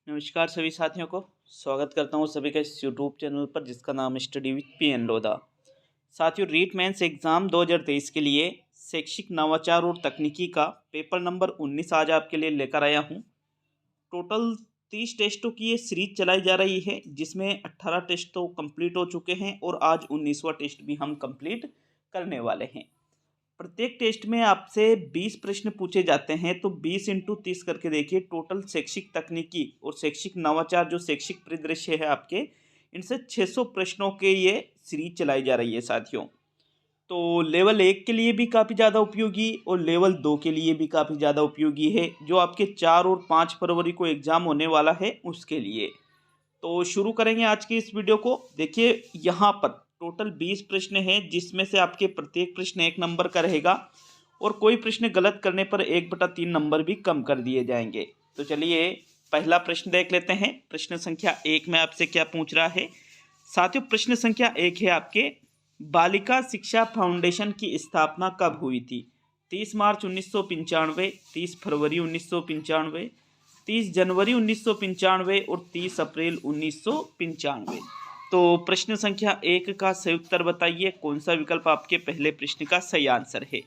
नमस्कार सभी साथियों को स्वागत करता हूँ सभी का इस यूट्यूब चैनल पर जिसका नाम है स्टडी विद पीएन लोधा। साथियों, रीट मेंस एग्ज़ाम 2023 के लिए शैक्षिक नवाचार और तकनीकी का पेपर नंबर 19 आज आपके लिए लेकर आया हूँ। टोटल 30 टेस्टों की ये सीरीज चलाई जा रही है जिसमें 18 टेस्ट तो कंप्लीट हो चुके हैं और आज 19वां टेस्ट भी हम कंप्लीट करने वाले हैं। प्रत्येक टेस्ट में आपसे 20 प्रश्न पूछे जाते हैं, तो 20 इंटू 30 करके देखिए। टोटल शैक्षिक तकनीकी और शैक्षिक नवाचार जो शैक्षिक परिदृश्य है आपके, इनसे 600 प्रश्नों के ये सीरीज चलाई जा रही है साथियों। तो लेवल 1 के लिए भी काफ़ी ज़्यादा उपयोगी और लेवल 2 के लिए भी काफ़ी ज़्यादा उपयोगी है, जो आपके 4 और 5 फरवरी को एग्ज़ाम होने वाला है उसके लिए। तो शुरू करेंगे आज की इस वीडियो को। देखिए, यहाँ पर टोटल 20 प्रश्न हैं जिसमें से आपके प्रत्येक प्रश्न 1 नंबर का रहेगा और कोई प्रश्न गलत करने पर 1/3 नंबर भी कम कर दिए जाएंगे। तो चलिए पहला प्रश्न देख लेते हैं। प्रश्न संख्या 1 में आपसे क्या पूछ रहा है साथियों? प्रश्न संख्या 1 है आपके, बालिका शिक्षा फाउंडेशन की स्थापना कब हुई थी? 30 मार्च 1995, 30 फरवरी 1995, 30 जनवरी 1995 और 30 अप्रैल 1995। तो प्रश्न संख्या 1 का सही उत्तर बताइए, कौन सा विकल्प आपके पहले प्रश्न का सही आंसर है?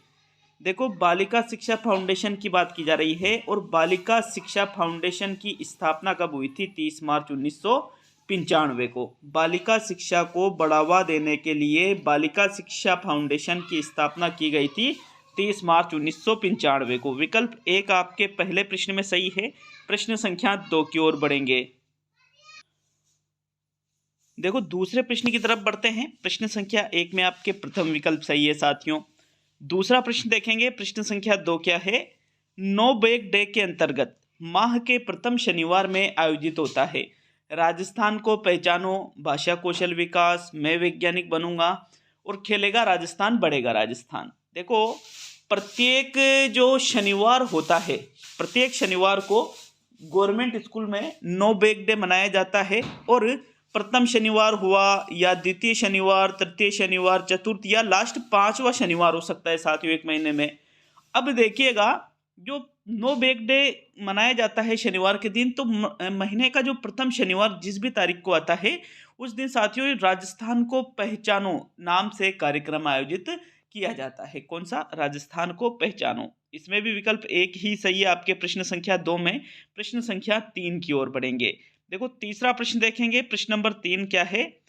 देखो, बालिका शिक्षा फाउंडेशन की बात की जा रही है और बालिका शिक्षा फाउंडेशन की स्थापना कब हुई थी? 30 मार्च 1995 को। बालिका शिक्षा को बढ़ावा देने के लिए बालिका शिक्षा फाउंडेशन की स्थापना की गई थी 30 मार्च 1995 को। विकल्प 1 आपके पहले प्रश्न में सही है। प्रश्न संख्या 2 की ओर बढ़ेंगे। देखो, दूसरे प्रश्न की तरफ बढ़ते हैं। प्रश्न संख्या 1 में आपके प्रथम विकल्प सही है साथियों। दूसरा प्रश्न देखेंगे। प्रश्न संख्या 2 क्या है? नो बैग डे के अंतर्गत माह के प्रथम शनिवार में आयोजित होता है। राजस्थान को पहचानो, भाषा कौशल विकास, मैं वैज्ञानिक बनूंगा और खेलेगा राजस्थान, बढ़ेगा राजस्थान। देखो, प्रत्येक जो शनिवार होता है, प्रत्येक शनिवार को गवर्नमेंट स्कूल में नो बैग डे मनाया जाता है और प्रथम शनिवार हुआ या द्वितीय शनिवार, तृतीय शनिवार, चतुर्थ या लास्ट 5वां शनिवार हो सकता है साथियों एक महीने में। अब देखिएगा, जो नो बैग डे मनाया जाता है शनिवार के दिन, तो महीने का जो प्रथम शनिवार जिस भी तारीख को आता है उस दिन साथियों राजस्थान को पहचानो नाम से कार्यक्रम आयोजित किया जाता है। कौन सा? राजस्थान को पहचानो। इसमें भी विकल्प 1 ही सही है आपके प्रश्न संख्या 2 में। प्रश्न संख्या 3 की ओर बढ़ेंगे। देखो, तीसरा प्रश्न देखेंगे। प्रश्न नंबर 3 क्या है?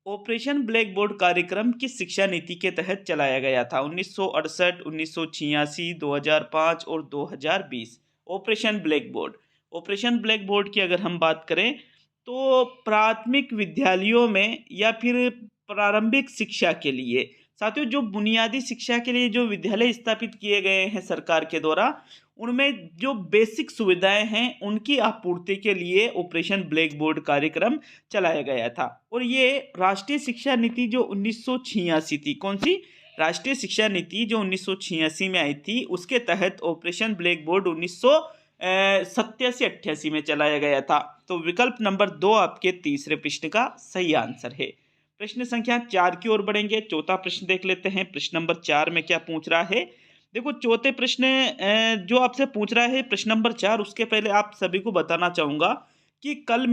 ऑपरेशन ब्लैक बोर्ड कार्यक्रम किस शिक्षा नीति के तहत चलाया गया था? 1968, 1986, 2005 और 2020। Operation black board. Operation black board की अगर हम बात करें तो प्राथमिक विद्यालयों में या फिर प्रारंभिक शिक्षा के लिए साथियों, जो बुनियादी शिक्षा के लिए जो विद्यालय स्थापित किए गए हैं सरकार के द्वारा, उनमें जो बेसिक सुविधाएं हैं उनकी आपूर्ति के लिए ऑपरेशन ब्लैक बोर्ड कार्यक्रम चलाया गया था। और ये राष्ट्रीय शिक्षा नीति जो 1986 थी, कौन सी? राष्ट्रीय शिक्षा नीति जो 1986 में आई थी, उसके तहत ऑपरेशन ब्लैक बोर्ड 1987-88 में चलाया गया था। तो विकल्प नंबर 2 आपके तीसरे प्रश्न का सही आंसर है। प्रश्न संख्या 4 की ओर बढ़ेंगे। चौथा प्रश्न देख लेते हैं। प्रश्न नंबर 4 में क्या पूछ रहा है? देखो, चौथे प्रश्न जो आपसे पूछ रहा है प्रश्न नंबर 4, उसके पहले आप सभी को बताना चाहूँगा कि कल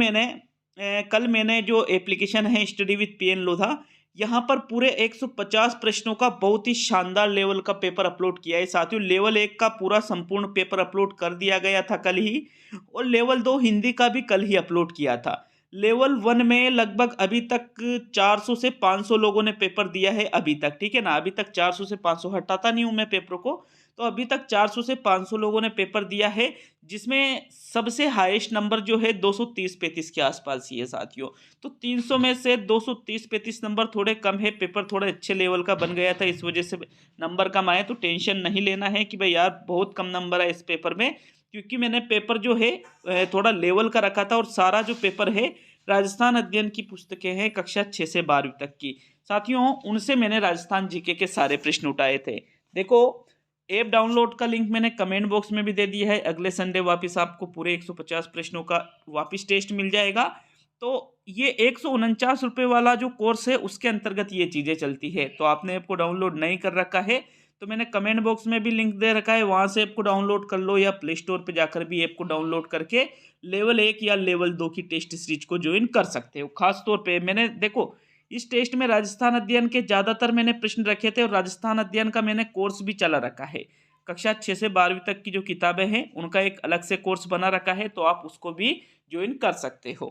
मैंने जो एप्लीकेशन है स्टडी विद पीएन लोधा, यहाँ पर पूरे 150 प्रश्नों का बहुत ही शानदार लेवल का पेपर अपलोड किया है साथियों। लेवल 1 का पूरा संपूर्ण पेपर अपलोड कर दिया गया था कल ही, और लेवल 2 हिंदी का भी कल ही अपलोड किया था। लेवल 1 में लगभग अभी तक 400 से 500 लोगों ने पेपर दिया है अभी तक, ठीक है ना। अभी तक 400 से 500 हटाता नहीं हूं मैं पेपर को, तो अभी तक 400 से 500 लोगों ने पेपर दिया है, जिसमें सबसे हाईएस्ट नंबर जो है 230-35 के आसपास ही है साथियों। तो 300 में से 230-35 नंबर थोड़े कम है। पेपर थोड़े अच्छे लेवल का बन गया था, इस वजह से नंबर कम आए। तो टेंशन नहीं लेना है कि भाई यार बहुत कम नंबर है इस पेपर में, क्योंकि मैंने पेपर जो है थोड़ा लेवल का रखा था और सारा जो पेपर है राजस्थान अध्ययन की पुस्तकें हैं कक्षा 6 से 12वीं तक की साथियों, उनसे मैंने राजस्थान जीके के सारे प्रश्न उठाए थे। देखो, ऐप डाउनलोड का लिंक मैंने कमेंट बॉक्स में भी दे दिया है। अगले संडे वापस आपको पूरे 150 प्रश्नों का वापस टेस्ट मिल जाएगा। तो ये 149 रुपये वाला जो कोर्स है उसके अंतर्गत ये चीज़ें चलती है। तो आपने ऐप को डाउनलोड नहीं कर रखा है तो मैंने कमेंट बॉक्स में भी लिंक दे रखा है, वहाँ से ऐप को डाउनलोड कर लो या प्ले स्टोर पर जाकर भी ऐप को डाउनलोड करके लेवल 1 या लेवल 2 की टेस्ट सीरीज को ज्वाइन कर सकते हो। खास तौर पे मैंने देखो इस टेस्ट में राजस्थान अध्ययन के ज़्यादातर मैंने प्रश्न रखे थे और राजस्थान अध्ययन का मैंने कोर्स भी चला रखा है। कक्षा 6 से 12वीं तक की जो किताबें हैं उनका एक अलग से कोर्स बना रखा है, तो आप उसको भी ज्वाइन कर सकते हो।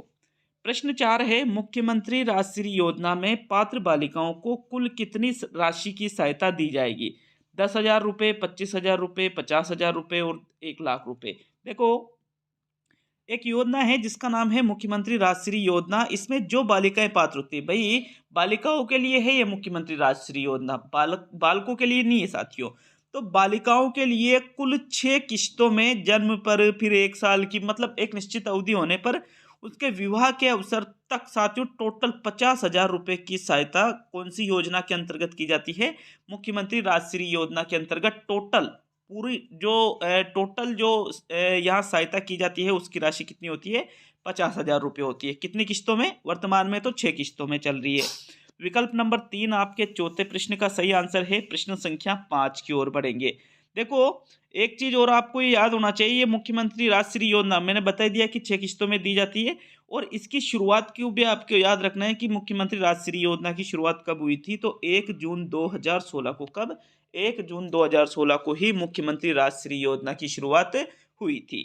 प्रश्न 4 है, मुख्यमंत्री राजश्री योजना में पात्र बालिकाओं को कुल कितनी राशि की सहायता दी जाएगी? 10,000 रुपये, 25,000 रुपये, 50,000 रुपये और 1,00,000 रुपये। देखो एक योजना है जिसका नाम है मुख्यमंत्री राजश्री योजना। इसमें जो बालिकाएं पात्र होती है, भाई बालिकाओं के लिए है ये मुख्यमंत्री राजश्री योजना, बालकों के लिए नहीं है साथियों। तो बालिकाओं के लिए कुल 6 किश्तों में जन्म पर, फिर 1 साल की, मतलब एक निश्चित अवधि होने पर उसके विवाह के अवसर तक साथियों टोटल 50,000 रुपये की सहायता कौन सी योजना के अंतर्गत की जाती है? मुख्यमंत्री राजश्री योजना के अंतर्गत टोटल पूरी जो टोटल जो यहाँ सहायता की जाती है उसकी राशि कितनी होती है? 50,000 रुपये होती है। कितनी किस्तों में? वर्तमान में तो 6 किस्तों में चल रही है। विकल्प नंबर 3 आपके चौथे प्रश्न का सही आंसर है। प्रश्न संख्या 5 की ओर बढ़ेंगे। देखो एक चीज और आपको ये याद होना चाहिए, मुख्यमंत्री राजश्री योजना मैंने बता दिया कि 6 किस्तों में दी जाती है और इसकी शुरुआत क्यों भी आपको याद रखना है कि मुख्यमंत्री राजश्री योजना की शुरुआत कब हुई थी? तो 1 जून 2016 को। कब? 1 जून 2016 को ही मुख्यमंत्री राजश्री योजना की शुरुआत हुई थी।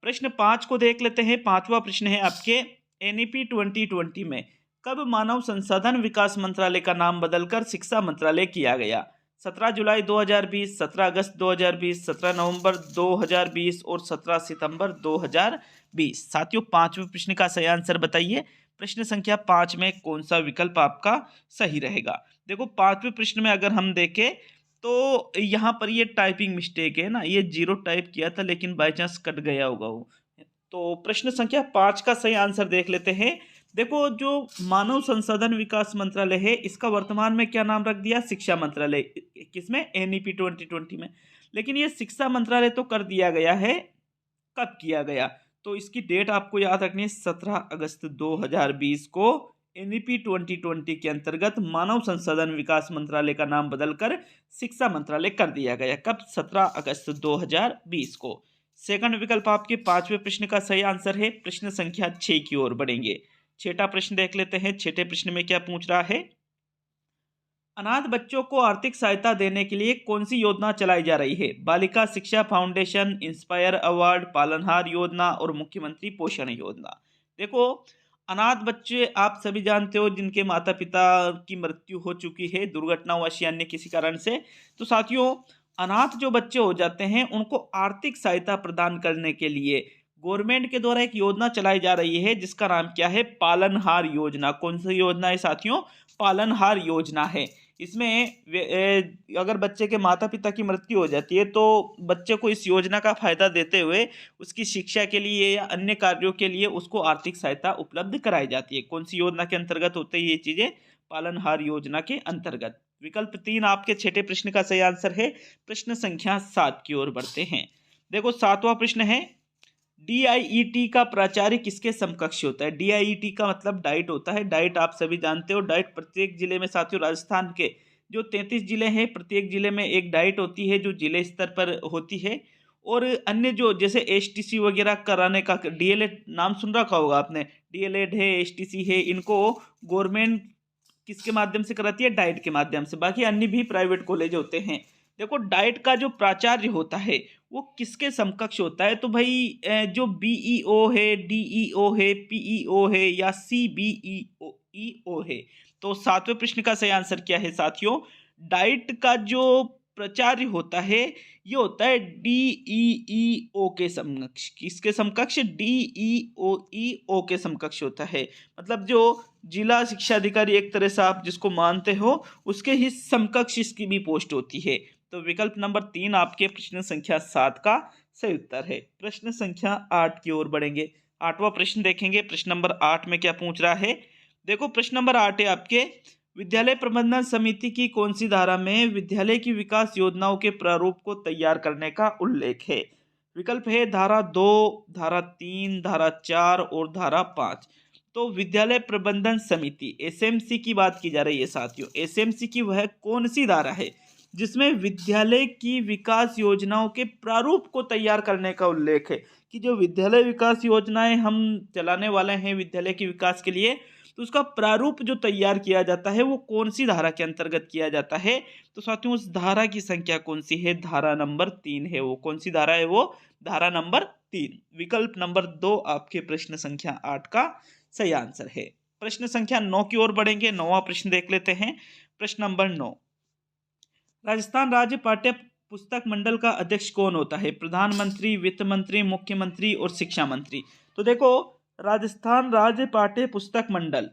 प्रश्न 5 को देख लेते हैं। 5वां प्रश्न है आपके, NEP 2020 में कब मानव संसाधन विकास मंत्रालय का नाम बदलकर शिक्षा मंत्रालय किया गया? 17 जुलाई 2020, 17 अगस्त 2020, 17 नवंबर 2020 और 17 सितंबर 2020। साथियों 5वें प्रश्न का सही आंसर बताइए। प्रश्न संख्या 5 में कौन सा विकल्प आपका सही रहेगा? देखो 5वें प्रश्न में अगर हम देखें तो यहाँ पर ये टाइपिंग मिस्टेक है ना, ये 0 टाइप किया था लेकिन बाय चांस कट गया होगा वो। तो प्रश्न संख्या 5 का सही आंसर देख लेते हैं। देखो जो मानव संसाधन विकास मंत्रालय है इसका वर्तमान में क्या नाम रख दिया? शिक्षा मंत्रालय। किसमें? NEP 2020 में। लेकिन ये शिक्षा मंत्रालय तो कर दिया गया है, कब किया गया? तो इसकी डेट आपको याद रखनी है, 17 अगस्त 2020 को NEP 2020 के अंतर्गत मानव संसाधन विकास मंत्रालय का नाम बदलकर शिक्षा मंत्रालय कर दिया गया। कब? 17 अगस्त 2020 को। सेकंड विकल्प आपके 5वें प्रश्न का सही आंसर है। प्रश्न संख्या 6 की ओर बढ़ेंगे। 6ठा प्रश्न देख लेते हैं। 6ठे प्रश्न में क्या पूछ रहा है? अनाथ बच्चों को आर्थिक सहायता देने के लिए कौन सी योजना चलाई जा रही है? बालिका शिक्षा फाउंडेशन, इंस्पायर अवार्ड, पालनहार योजना और मुख्यमंत्री पोषण योजना। देखो अनाथ बच्चे आप सभी जानते हो जिनके माता पिता की मृत्यु हो चुकी है दुर्घटनावश या अन्य किसी कारण से। तो साथियों अनाथ जो बच्चे हो जाते हैं उनको आर्थिक सहायता प्रदान करने के लिए गवर्नमेंट के द्वारा एक योजना चलाई जा रही है जिसका नाम क्या है? पालनहार योजना। कौन सी योजना है साथियों? पालनहार योजना है। इसमें अगर बच्चे के माता पिता की मृत्यु हो जाती है तो बच्चे को इस योजना का फायदा देते हुए उसकी शिक्षा के लिए या अन्य कार्यों के लिए उसको आर्थिक सहायता उपलब्ध कराई जाती है। कौन सी योजना के अंतर्गत होते हैं ये चीजें? पालनहार योजना के अंतर्गत। विकल्प 3 आपके 6ठे प्रश्न का सही आंसर है। प्रश्न संख्या 7 की ओर बढ़ते हैं। देखो 7वां प्रश्न है, DIET का प्राचार्य किसके समकक्ष होता है? DIET का मतलब डाइट होता है। डाइट आप सभी जानते हो, डाइट प्रत्येक जिले में साथियों राजस्थान के जो 33 जिले हैं प्रत्येक जिले में एक डाइट होती है जो जिले स्तर पर होती है। और अन्य जो जैसे STC वगैरह कराने का DLED नाम सुन रखा होगा आपने, DLED है, STC है, इनको गवर्नमेंट किसके माध्यम से कराती है? डाइट के माध्यम से। बाकी अन्य भी प्राइवेट कॉलेज होते हैं। देखो डाइट का जो प्राचार्य होता है वो किसके समकक्ष होता है? तो भाई जो BEO है, DEO है, PEO है या CBEO है। तो 7वें प्रश्न का सही आंसर क्या है साथियों? डाइट का जो प्राचार्य होता है ये होता है DEO के समकक्ष। किसके समकक्ष? DEO के समकक्ष होता है। मतलब जो जिला शिक्षा अधिकारी एक तरह से आप जिसको मानते हो उसके ही समकक्ष इसकी भी पोस्ट होती है। तो विकल्प नंबर 3 आपके प्रश्न संख्या 7 का सही उत्तर है। प्रश्न संख्या 8 की ओर बढ़ेंगे। 8वां प्रश्न देखेंगे। प्रश्न नंबर 8 में क्या पूछ रहा है? देखो प्रश्न नंबर 8 है आपके, विद्यालय प्रबंधन समिति की कौन सी धारा में विद्यालय की विकास योजनाओं के प्रारूप को तैयार करने का उल्लेख है? विकल्प है धारा 2, धारा 3, धारा 4 और धारा 5। तो विद्यालय प्रबंधन समिति SMC की बात की जा रही है साथियों। SMC की वह कौन सी धारा है जिसमें विद्यालय की विकास योजनाओं के प्रारूप को तैयार करने का उल्लेख है कि जो विद्यालय विकास योजनाएं हम चलाने वाले हैं विद्यालय के विकास के लिए, तो उसका प्रारूप जो तैयार किया जाता है वो कौन सी धारा के अंतर्गत किया जाता है। तो साथियों उस धारा की संख्या कौन सी है, धारा नंबर 3 है। वो कौन सी धारा है, वो धारा नंबर 3। विकल्प नंबर 2 आपके प्रश्न संख्या 8 का सही आंसर है। प्रश्न संख्या 9 की ओर बढ़ेंगे। 9वां प्रश्न देख लेते हैं। प्रश्न नंबर 9, राजस्थान राज्य पाठ्य पुस्तक मंडल का अध्यक्ष कौन होता है? प्रधानमंत्री, वित्त मंत्री, मुख्यमंत्री और शिक्षा मंत्री। तो देखो, राजस्थान राज्य पाठ्य पुस्तक मंडल,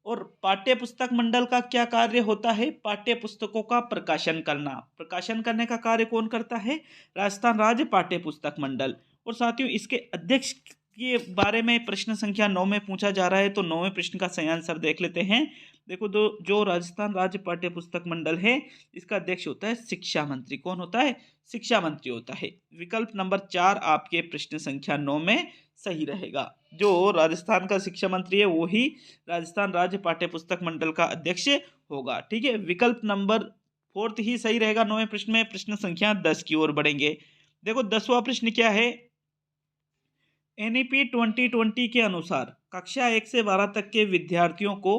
और पाठ्य पुस्तक मंडल का क्या कार्य होता है? पाठ्य पुस्तकों का प्रकाशन करना। प्रकाशन करने का कार्य कौन करता है? राजस्थान राज्य पाठ्य पुस्तक मंडल। और साथियों इसके अध्यक्ष के बारे में प्रश्न संख्या 9 में पूछा जा रहा है, तो 9वें प्रश्न का सही आंसर देख लेते हैं। देखो, जो राजस्थान राज्य पाठ्य पुस्तक मंडल है इसका अध्यक्ष होता है शिक्षा मंत्री। कौन होता है? शिक्षा मंत्री होता है। विकल्प नंबर 4 आपके प्रश्न संख्या 9 में सही रहेगा। जो राजस्थान का शिक्षा मंत्री है वो ही राजस्थान राज्य पाठ्य पुस्तक मंडल का अध्यक्ष होगा। ठीक है, विकल्प नंबर 4 ही सही रहेगा 9वें प्रश्न में। प्रश्न संख्या 10 की ओर बढ़ेंगे। देखो 10वां प्रश्न क्या है? एनईपी 2020 के अनुसार कक्षा 1 से 12 तक के विद्यार्थियों को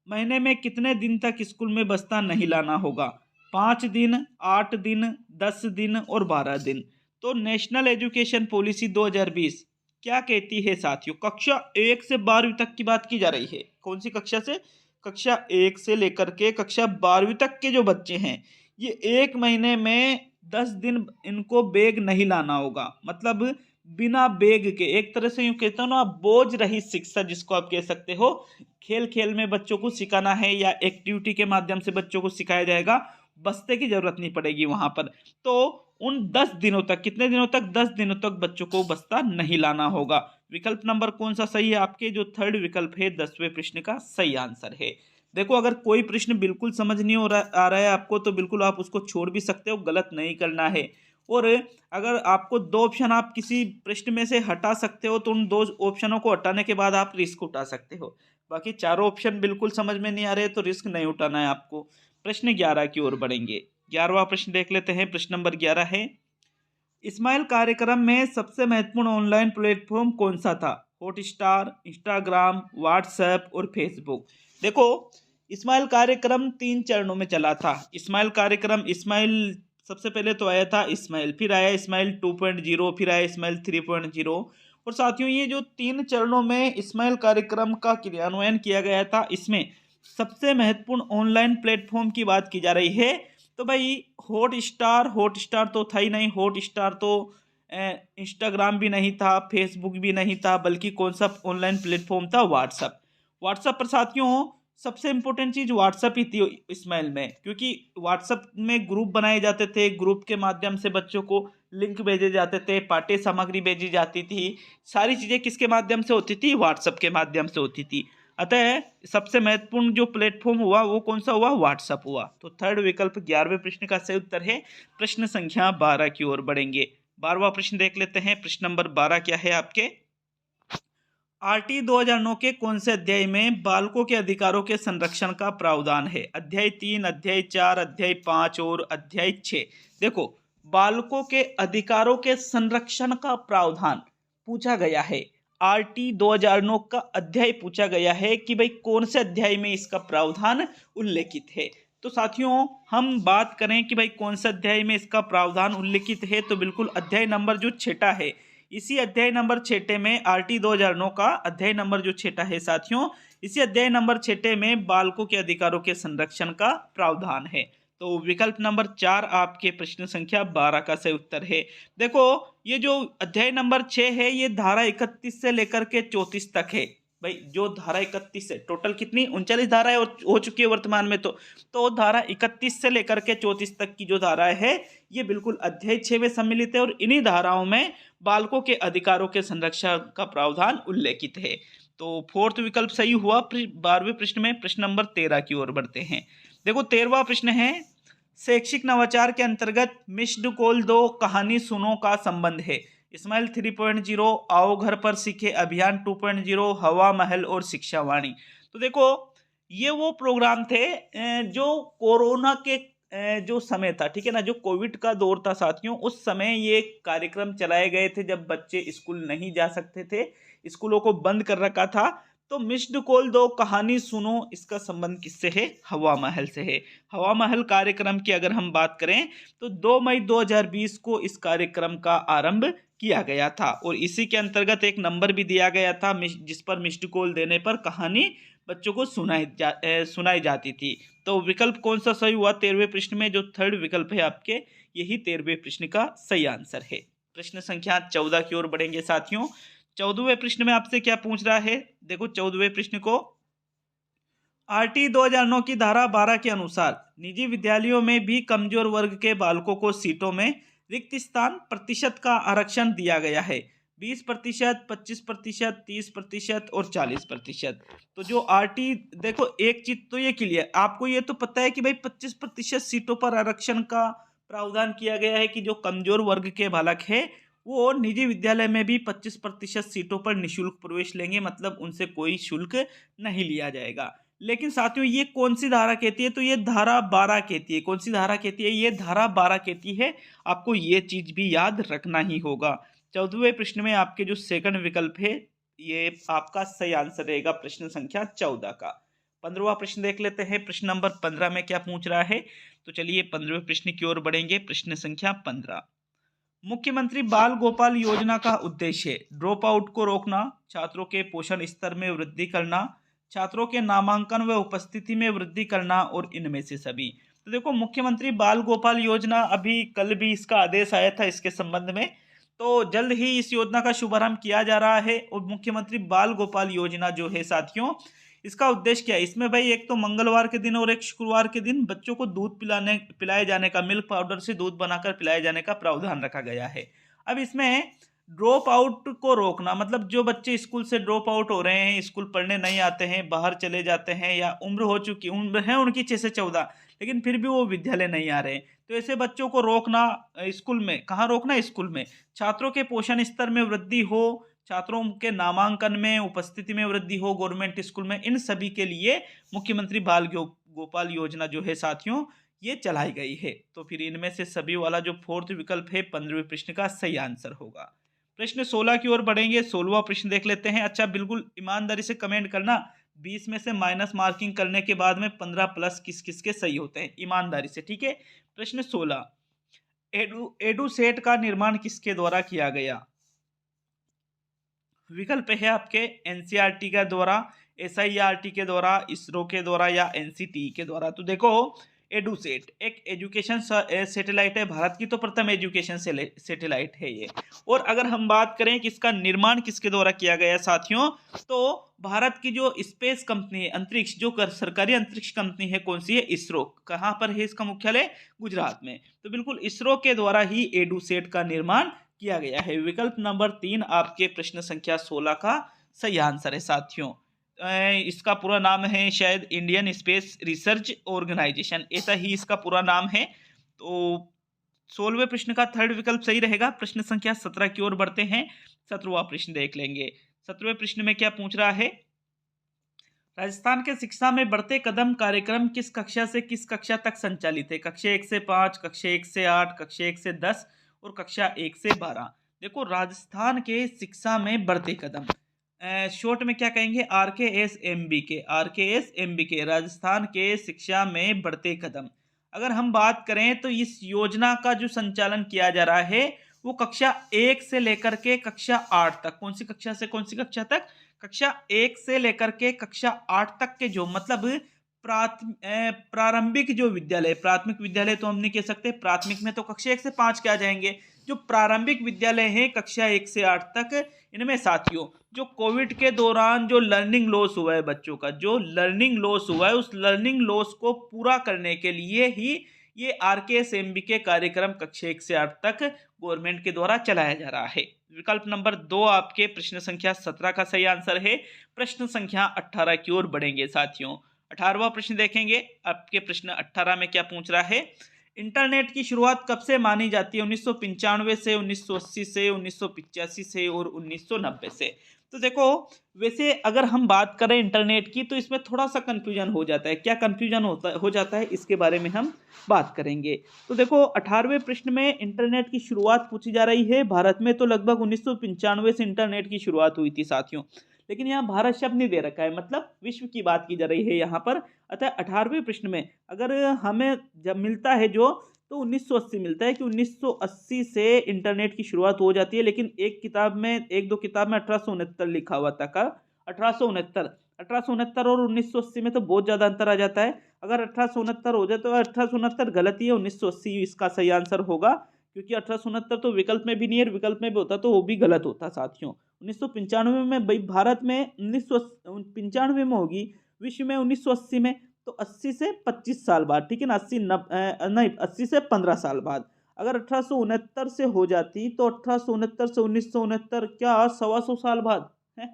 महीने में कितने दिन तक स्कूल में बस्ता नहीं लाना होगा? 5 दिन, 8 दिन, 10 दिन और 12 दिन। तो नेशनल एजुकेशन पॉलिसी 2020 क्या कहती है साथियों? कक्षा 1 से 12वीं तक की बात की जा रही है। कौन सी कक्षा से? कक्षा 1 से लेकर के कक्षा 12वीं तक के जो बच्चे हैं, ये 1 महीने में 10 दिन इनको बैग नहीं लाना होगा। मतलब बिना बैग के, एक तरह से यूं कहते हो ना, बोझ रहित शिक्षा जिसको आप कह सकते हो। खेल खेल में बच्चों को सिखाना है या एक्टिविटी के माध्यम से बच्चों को सिखाया जाएगा, बस्ते की जरूरत नहीं पड़ेगी वहां पर। तो उन 10 दिनों तक, कितने दिनों तक? 10 दिनों तक बच्चों को बस्ता नहीं लाना होगा। विकल्प नंबर कौन सा सही है आपके? जो 3rd विकल्प है 10वें प्रश्न का सही आंसर है। देखो, अगर कोई प्रश्न बिल्कुल समझ नहीं आ रहा है आपको, तो बिल्कुल आप उसको छोड़ भी सकते हो, गलत नहीं करना है। और अगर आपको 2 ऑप्शन आप किसी प्रश्न में से हटा सकते हो, तो उन 2 ऑप्शनों को हटाने के बाद आप रिस्क उठा सकते हो। बाकी चारों ऑप्शन बिल्कुल समझ में नहीं आ रहे तो रिस्क नहीं उठाना है आपको। प्रश्न 11 की ओर बढ़ेंगे। 11वां प्रश्न देख लेते हैं। प्रश्न नंबर 11 है, स्माइल कार्यक्रम में सबसे महत्वपूर्ण ऑनलाइन प्लेटफॉर्म कौन सा था? हॉटस्टार, इंस्टाग्राम, व्हाट्सएप और फेसबुक। देखो, स्माइल कार्यक्रम 3 चरणों में चला था। स्माइल कार्यक्रम, स्माइल सबसे पहले तो आया था स्माइल, फिर आया स्माइल 2.0, फिर आया स्माइल 3.0। और साथियों ये जो 3 चरणों में स्माइल कार्यक्रम का क्रियान्वयन किया गया था, इसमें सबसे महत्वपूर्ण ऑनलाइन प्लेटफॉर्म की बात की जा रही है। तो भाई हॉटस्टार तो था ही नहीं। हॉटस्टार तो इंस्टाग्राम भी नहीं था, फेसबुक भी नहीं था, बल्कि कौन सा ऑनलाइन प्लेटफॉर्म था? व्हाट्सअप। व्हाट्सअप पर साथियों सबसे इंपॉर्टेंट चीज व्हाट्सअप ही थी इसमेल में, क्योंकि व्हाट्सअप में ग्रुप बनाए जाते थे। ग्रुप के माध्यम से बच्चों को लिंक भेजे जाते थे, पाठ्य सामग्री भेजी जाती थी। सारी चीजें किसके माध्यम से होती थी? व्हाट्सअप के माध्यम से होती थी। अतः सबसे महत्वपूर्ण जो प्लेटफॉर्म हुआ वो कौन सा हुआ? व्हाट्सअप हुआ। तो 3rd विकल्प 11वें प्रश्न का सही उत्तर है। प्रश्न संख्या 12 की ओर बढ़ेंगे। 12वां प्रश्न देख लेते हैं। प्रश्न नंबर 12 क्या है आपके? आरटी 2009 के कौन से अध्याय में बालकों के अधिकारों के संरक्षण का प्रावधान है? अध्याय 3, अध्याय 4, अध्याय 5 और अध्याय 6। देखो, बालकों के अधिकारों के संरक्षण का प्रावधान पूछा गया है। आरटी 2009 का अध्याय पूछा गया है कि भाई कौन से अध्याय में इसका प्रावधान उल्लेखित है। तो साथियों हम बात करें कि भाई कौन से अध्याय में इसका प्रावधान उल्लेखित है, तो बिल्कुल अध्याय नंबर जो 6 है, इसी अध्याय नंबर 6 में आरटी 2009 का अध्याय नंबर जो 6 है साथियों, इसी अध्याय नंबर 6 में बालकों के अधिकारों के संरक्षण का प्रावधान है। तो विकल्प नंबर 4 आपके प्रश्न संख्या 12 का सही उत्तर है। देखो, ये जो अध्याय नंबर 6 है ये धारा 31 से लेकर के 34 तक है। भाई जो धारा 31 है, टोटल कितनी 39 धाराएं हो चुकी है वर्तमान में। तो धारा 31 से लेकर के 34 तक की जो धाराएं है ये बिल्कुल अध्याय 6 में सम्मिलित है, और इन्हीं धाराओं में बालकों के अधिकारों के संरक्षण का प्रावधान उल्लेखित है। तो 4th विकल्प सही हुआ। 12वें प्रश्न में प्रश्न नंबर 13 की ओर बढ़ते हैं। देखो 13वां प्रश्न है, शैक्षिक नवाचार के अंतर्गत मिस्ड कॉल दो कहानी सुनो का संबंध है? स्माइल 3.0, आओ घर पर सीखे अभियान 2.0, हवा महल और शिक्षा वाणी। तो देखो ये वो प्रोग्राम थे जो कोरोना के जो समय था, ठीक है ना, जो कोविड का दौर था साथियों, उस समय ये कार्यक्रम चलाए गए थे जब बच्चे स्कूल नहीं जा सकते थे, स्कूलों को बंद कर रखा था। तो मिस्ड कॉल दो कहानी सुनो, इसका संबंध किससे है? हवा महल से है। हवा महल कार्यक्रम की अगर हम बात करें तो 2 मई 2020 को इस कार्यक्रम का आरंभ किया गया था और इसी के अंतर्गत एक नंबर भी दिया गया था जिस पर मिस्ड कॉल देने पर कहानी बच्चों को सुनाई जाती थी। तो विकल्प कौन सा सही हुआ 13वें प्रश्न में? जो थर्ड विकल्प है आपके, यही 13वें प्रश्न का सही आंसर है। प्रश्न संख्या 14 की ओर बढ़ेंगे साथियों। 14वें प्रश्न में आपसे क्या पूछ रहा है? देखो 14वें प्रश्न को, आरटी 2009 की धारा 12 के अनुसार निजी विद्यालयों में भी कमजोर वर्ग के बालकों को सीटों में रिक्त स्थान प्रतिशत का आरक्षण दिया गया है। 20%, 25%, 30% और 40%। तो जो आरटी, देखो एक चीज तो ये क्लियर, आपको ये तो पता है कि भाई 25% सीटों पर आरक्षण का प्रावधान किया गया है कि जो कमजोर वर्ग के बालक है वो निजी विद्यालय में भी 25% सीटों पर निःशुल्क प्रवेश लेंगे, मतलब उनसे कोई शुल्क नहीं लिया जाएगा। लेकिन साथियों ये कौन सी धारा कहती है? तो ये धारा 12 कहती है। कौन सी धारा कहती है? ये धारा 12 कहती है। आपको ये चीज भी याद रखना ही होगा। 14वें प्रश्न में आपके जो सेकंड विकल्प है ये आपका सही आंसर रहेगा प्रश्न संख्या 14 का। 15वां प्रश्न देख लेते हैं। प्रश्न नंबर 15 में क्या पूछ रहा है? तो चलिए 15वें प्रश्न की ओर बढ़ेंगे। प्रश्न संख्या 15, मुख्यमंत्री बाल गोपाल योजना का उद्देश्य ड्रॉप आउट को रोकना, छात्रों के पोषण स्तर में वृद्धि करना, छात्रों के नामांकन व उपस्थिति में वृद्धि करना और इनमें से सभी। तो देखो मुख्यमंत्री बाल गोपाल योजना, अभी कल भी इसका आदेश आया था इसके संबंध में, तो जल्द ही इस योजना का शुभारंभ किया जा रहा है। और मुख्यमंत्री बाल गोपाल योजना जो है साथियों, इसका उद्देश्य क्या है? इसमें भाई एक तो मंगलवार के दिन और एक शुक्रवार के दिन बच्चों को दूध पिलाए जाने का, मिल्क पाउडर से दूध बनाकर पिलाए जाने का प्रावधान रखा गया है। अब इसमें ड्रॉप आउट को रोकना, मतलब जो बच्चे स्कूल से ड्रॉप आउट हो रहे हैं, स्कूल पढ़ने नहीं आते हैं, बाहर चले जाते हैं, या उम्र है उनकी 6 से 14 लेकिन फिर भी वो विद्यालय नहीं आ रहे, तो ऐसे बच्चों को रोकना। स्कूल में कहाँ रोकना? स्कूल में। छात्रों के पोषण स्तर में वृद्धि हो, छात्रों के नामांकन में, उपस्थिति में वृद्धि हो गवर्नमेंट स्कूल में, इन सभी के लिए मुख्यमंत्री बाल गोपाल योजना जो है साथियों ये चलाई गई है। तो फिर इनमें से सभी वाला जो फोर्थ विकल्प है 15वें प्रश्न का सही आंसर होगा। प्रश्न 16 की ओर बढ़ेंगे। 16वां प्रश्न देख लेते हैं। अच्छा बिल्कुल ईमानदारी से कमेंट करना, 20 में से माइनस मार्किंग करने के बाद में 15 प्लस किस किस के सही होते हैं, ईमानदारी से, ठीक है। प्रश्न 16, एडू सेट का निर्माण किसके द्वारा किया गया? विकल्प है आपके एनसीईआरटी के द्वारा, एसआईईआरटी के द्वारा, इसरो के द्वारा या एनसीटी के द्वारा। तो देखो एडुसेट एक एजुकेशन सैटेलाइट है, भारत की तो प्रथम एजुकेशन सैटेलाइट है ये। और अगर हम बात करें कि इसका निर्माण किसके द्वारा किया गया साथियों, तो भारत की जो स्पेस कंपनी है, अंतरिक्ष जो सरकारी अंतरिक्ष कंपनी है, कौन सी है? इसरो। कहाँ पर है इसका मुख्यालय? गुजरात में। तो बिल्कुल इसरो के द्वारा ही एडुसेट का निर्माण किया गया है। विकल्प नंबर 3 आपके प्रश्न संख्या 16 का सही आंसर है साथियों। इसका पूरा नाम है शायद इंडियन स्पेस रिसर्च ऑर्गेनाइजेशन, ऐसा ही इसका पूरा नाम है। तो 16वें प्रश्न का थर्ड विकल्प सही रहेगा। प्रश्न संख्या 17 की ओर बढ़ते हैं। 17वां प्रश्न देख लेंगे। 17वें प्रश्न में क्या पूछ रहा है? राजस्थान के शिक्षा में बढ़ते कदम कार्यक्रम किस कक्षा से किस कक्षा तक संचालित है? कक्षा 1 से 5, कक्षा 1 से 8, कक्षा 1 से 10 और कक्षा 1 से 12। देखो राजस्थान के शिक्षा में बढ़ते कदम, शॉर्ट में क्या कहेंगे? RKSMBK, RKSMBK, राजस्थान के शिक्षा में बढ़ते कदम। अगर हम बात करें तो इस योजना का जो संचालन किया जा रहा है वो कक्षा 1 से लेकर के कक्षा 8 तक। कौन सी कक्षा से कौन सी कक्षा तक? कक्षा 1 से लेकर के कक्षा 8 तक के जो मतलब प्रारंभिक जो विद्यालय, प्राथमिक विद्यालय तो हम नहीं कह सकते, प्राथमिक में तो कक्षा 1 से 5 के आ जाएंगे। जो प्रारंभिक विद्यालय है कक्षा 1 से 8 तक, इनमें साथियों जो कोविड के दौरान जो लर्निंग लॉस हुआ है बच्चों का, जो लर्निंग लॉस हुआ है, उस लर्निंग लॉस को पूरा करने के लिए ही ये RKSMBK कार्यक्रम कक्षा 1 से 8 तक गवर्नमेंट के द्वारा चलाया जा रहा है। विकल्प नंबर 2 आपके प्रश्न संख्या 17 का सही आंसर है। प्रश्न संख्या 18 की ओर बढ़ेंगे साथियों। 18वां प्रश्न देखेंगे। आपके प्रश्न 18 में क्या पूछ रहा है? इंटरनेट की शुरुआत कब से मानी जाती है? 1995 से, 1980 से, 1985 से और 1990 से। तो देखो, वैसे अगर हम बात करें इंटरनेट की तो इसमें थोड़ा सा कन्फ्यूजन हो जाता है। क्या कन्फ्यूजन हो जाता है इसके बारे में हम बात करेंगे। तो देखो, 18वें प्रश्न में इंटरनेट की शुरुआत पूछी जा रही है। भारत में तो लगभग 1995 से इंटरनेट की शुरुआत हुई थी साथियों, लेकिन यहाँ भारत शब्द नहीं दे रखा है, मतलब विश्व की बात की जा रही है यहाँ पर। अतः 18वें प्रश्न में अगर हमें जब मिलता है जो, तो 1980 मिलता है कि 1980 से इंटरनेट की शुरुआत हो जाती है। लेकिन एक दो किताब में 1869 लिखा हुआ था। का 1869 और 1980 में तो बहुत ज़्यादा अंतर आ जाता है। अगर 1869 हो जाए तो 1869 गलत ही है, 1980 इसका सही आंसर होगा, क्योंकि 1869 तो विकल्प में भी नहीं है, विकल्प में भी होता तो वो भी गलत होता साथियों। 1995 में भाई भारत में 1995 में होगी, विश्व में 1980 में, तो 80 से 25 साल बाद, ठीक है ना, 80 से 15 साल बाद। अगर 1869 से हो जाती तो 1869 से 1969 क्या 125 साल बाद है,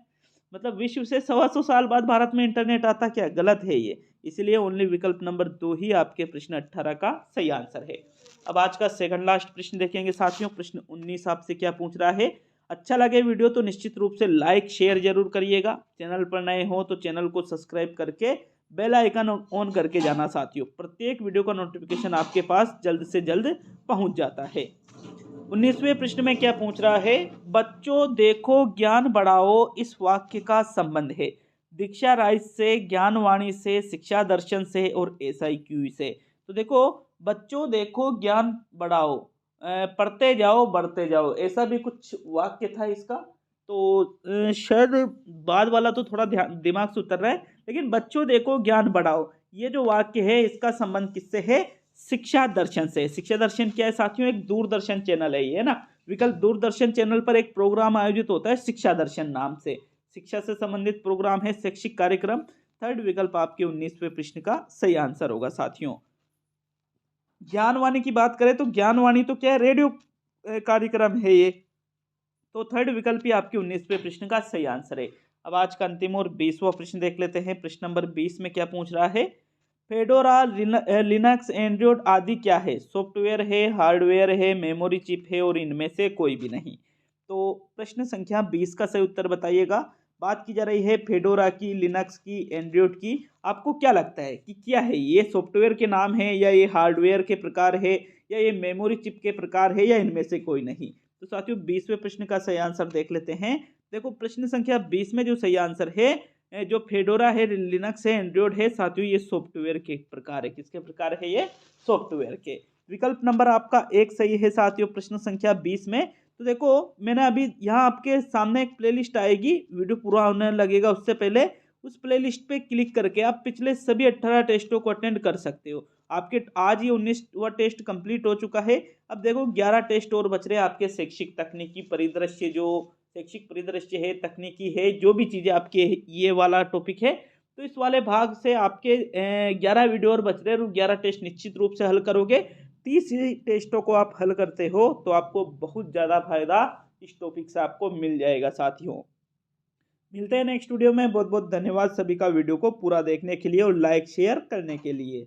मतलब विश्व से 125 साल बाद भारत में इंटरनेट आता, क्या गलत है ये। इसलिए ओनली विकल्प नंबर 2 ही आपके प्रश्न 18 का सही आंसर है। अब आज का सेकंड लास्ट प्रश्न देखेंगे साथियों। प्रश्न 19 आपसे क्या पूछ रहा है। अच्छा लगे वीडियो तो निश्चित रूप से लाइक शेयर जरूर करिएगा। चैनल पर नए हो तो चैनल को सब्सक्राइब करके बेल आइकन ऑन करके जाना साथियों। प्रत्येक वीडियो का नोटिफिकेशन आपके पास जल्द से जल्द पहुंच जाता है। 19वें प्रश्न में क्या पूछ रहा है। बच्चों देखो ज्ञान बढ़ाओ, इस वाक्य का संबंध है दीक्षा राइज से, ज्ञानवाणी से, शिक्षा दर्शन से और SIQ से। तो देखो, बच्चों देखो ज्ञान बढ़ाओ, पढ़ते जाओ बढ़ते जाओ, ऐसा भी कुछ वाक्य था इसका। तो शायद बाद वाला तो थोड़ा ध्यान दिमाग से उतर रहा है, लेकिन बच्चों देखो ज्ञान बढ़ाओ, ये जो वाक्य है इसका संबंध किससे है। शिक्षा दर्शन से। शिक्षा दर्शन क्या है साथियों, एक दूरदर्शन चैनल है ये ना। विकल्प दूरदर्शन चैनल पर एक प्रोग्राम आयोजित होता है शिक्षा दर्शन नाम से। शिक्षा से संबंधित प्रोग्राम है शैक्षिक कार्यक्रम। थर्ड विकल्प आपके 19वें प्रश्न का सही आंसर होगा साथियों। ज्ञानवाणी की बात करें तो ज्ञानवाणी तो क्या है, रेडियो कार्यक्रम है ये। तो थर्ड विकल्प ही आपके 19वें प्रश्न का सही आंसर है। अब आज का अंतिम और 20वां प्रश्न देख लेते हैं। प्रश्न नंबर 20 में क्या पूछ रहा है। फेडोरा, लिनक्स, एंड्रॉयड आदि क्या है। सॉफ्टवेयर है, हार्डवेयर है, मेमोरी चिप है और इनमें से कोई भी नहीं। तो प्रश्न संख्या 20 का सही उत्तर बताइएगा। बात की जा रही है फेडोरा की, लिनक्स की, एंड्रॉयड की। आपको क्या लगता है कि क्या है ये, सॉफ्टवेयर के नाम है या ये हार्डवेयर के प्रकार है या ये मेमोरी चिप के प्रकार है या इनमें से कोई नहीं। तो साथियों 20वें प्रश्न का सही आंसर देख लेते हैं। देखो, प्रश्न संख्या 20 में जो सही आंसर है, जो फेडोरा है, लिनक्स है, एंड्रॉयड है साथियों, ये सॉफ्टवेयर के प्रकार है। किसके प्रकार है ये, सॉफ्टवेयर के। विकल्प नंबर आपका 1 सही है साथियों प्रश्न संख्या 20 में। तो देखो, मैंने अभी यहाँ आपके सामने एक प्लेलिस्ट आएगी, वीडियो पूरा होने लगेगा उससे पहले उस प्लेलिस्ट पे क्लिक करके आप पिछले सभी 18 टेस्टों को अटेंड कर सकते हो। आपके आज ही 19वां टेस्ट कंप्लीट हो चुका है। अब देखो 11 टेस्ट और बच रहे हैं आपके शैक्षिक तकनीकी परिदृश्य, जो शैक्षिक परिदृश्य है, तकनीकी है, जो भी चीज़ें आपके ये वाला टॉपिक है। तो इस वाले भाग से आपके 11 वीडियो और बच रहे हैं। 11 टेस्ट निश्चित रूप से हल करोगे। 30 टेस्टों को आप हल करते हो तो आपको बहुत ज़्यादा फायदा इस टॉपिक से आपको मिल जाएगा साथियों। मिलते हैं नेक्स्ट वीडियो में। बहुत बहुत धन्यवाद सभी का वीडियो को पूरा देखने के लिए और लाइक शेयर करने के लिए।